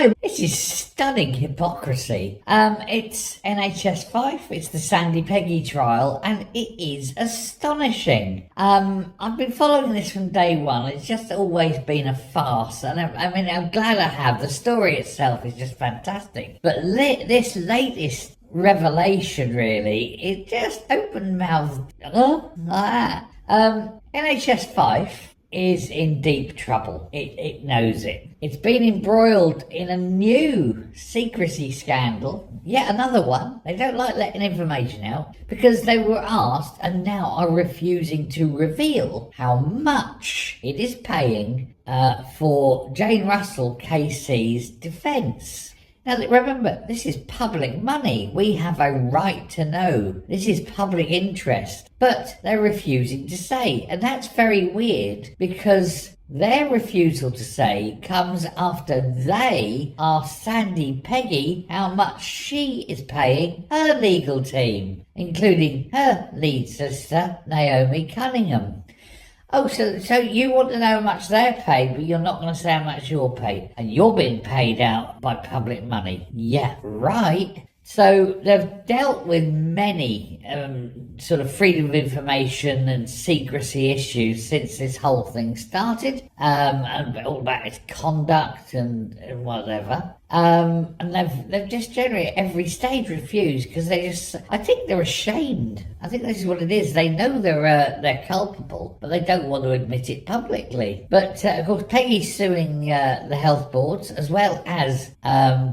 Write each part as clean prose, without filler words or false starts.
time. This is stunning hypocrisy. It's NHS 5, it's the Sandy Peggy trial, and it is astonishing. I've been following this from day one. It's just always been a farce, and I'm glad I have. The story itself is just fantastic. But this latest revelation, really, it just open-mouthed, like that. NHS 5 is in deep trouble. It knows it. It's been embroiled in a new secrecy scandal, yet another one. They don't like letting information out because they were asked and now are refusing to reveal how much it is paying for Jane Russell KC's defence. Now, remember, this is public money. We have a right to know. This is public interest. But they're refusing to say. And that's very weird because their refusal to say comes after they asked Sandy Peggy how much she is paying her legal team, including her lead sister, Naomi Cunningham. Oh, so you want to know how much they're paid, but you're not going to say how much you're paid. And you're being paid out by public money. Yeah, right. So they've dealt with many sort of freedom of information and secrecy issues since this whole thing started, and all about its conduct and whatever. And they've just generally at every stage refused because I think they're ashamed. I think this is what it is. They know they're culpable, but they don't want to admit it publicly. But of course, Peggy's suing the health boards as well as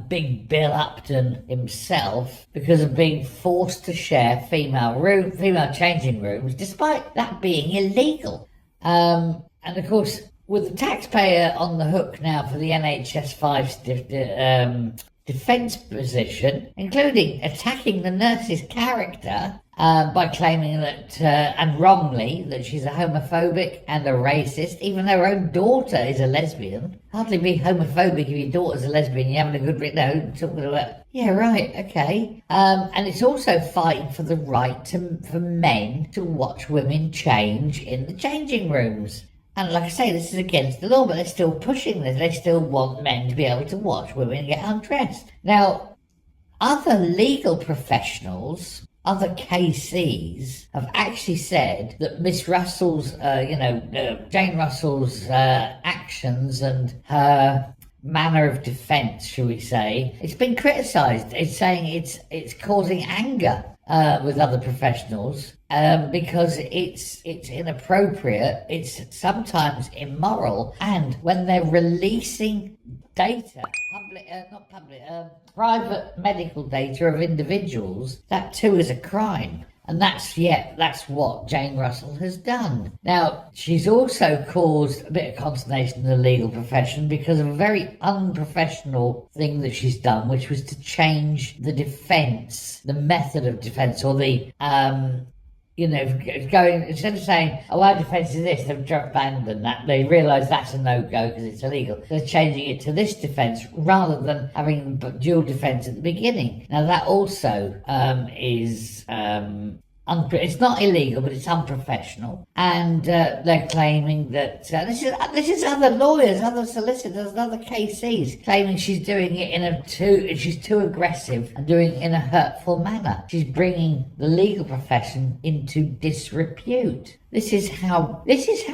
Big Bill Upton himself because of being forced to share female changing rooms, despite that being illegal. And of course, with the taxpayer on the hook now for the NHS 5's defence position, including attacking the nurse's character by claiming that, and wrongly, that she's a homophobic and a racist, even though her own daughter is a lesbian. Hardly be homophobic if your daughter's a lesbian, you're having a good talking about, yeah, right, okay. And it's also fighting for the right for men to watch women change in the changing rooms. And like I say, this is against the law, but they're still pushing this. They still want men to be able to watch women get undressed. Now, other legal professionals, other KCs, have actually said that Miss Russell's, Jane Russell's actions and her manner of defence, shall we say, it's been criticised. It's saying it's causing anger with other professionals because it's inappropriate, it's sometimes immoral, and when they're releasing data, private medical data of individuals, that too is a crime. And that's what Jane Russell has done. Now, she's also caused a bit of consternation in the legal profession because of a very unprofessional thing that she's done, which was to change the defence, the method of defence, or the, going, instead of saying, oh, our defence is this, they've abandoned that. They realise that's a no-go because it's illegal. They're changing it to this defence rather than having dual defence at the beginning. Now, that also is it's not illegal, but it's unprofessional. And they're claiming that this is other lawyers, other solicitors, other KCs claiming she's doing it she's too aggressive and doing it in a hurtful manner. She's bringing the legal profession into disrepute. This is how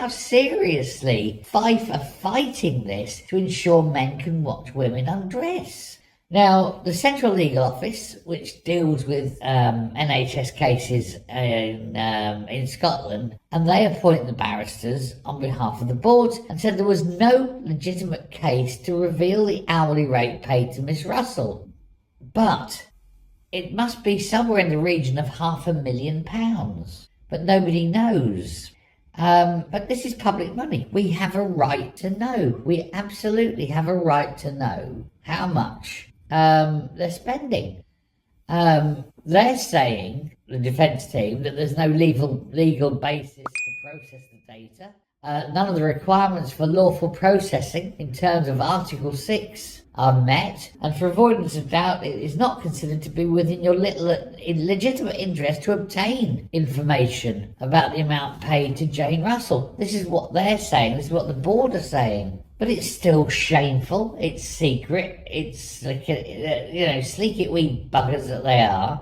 seriously Fife are fighting this to ensure men can watch women undress. Now, the Central Legal Office, which deals with NHS cases in Scotland, and they appoint the barristers on behalf of the boards, and said there was no legitimate case to reveal the hourly rate paid to Miss Russell. But it must be somewhere in the region of £500,000. But nobody knows. But this is public money. We have a right to know. We absolutely have a right to know how much they're spending. They're saying, the defence team, that there's no legal basis to process the data. None of the requirements for lawful processing in terms of Article 6 are met, and for avoidance of doubt, it is not considered to be within your legitimate interest to obtain information about the amount paid to Jane Russell. This is what they're saying. This is what the board are saying. But it's still shameful. It's secret. It's like, sleek it wee buggers that they are.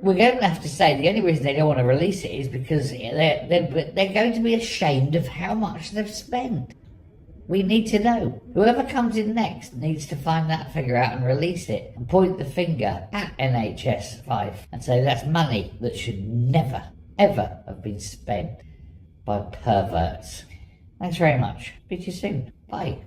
We're going to have to say the only reason they don't want to release it is because they're going to be ashamed of how much they've spent. We need to know. Whoever comes in next needs to find that figure out and release it and point the finger at NHS 5 and say that's money that should never, ever have been spent by perverts. Thanks very much. Speak to you soon. Bye.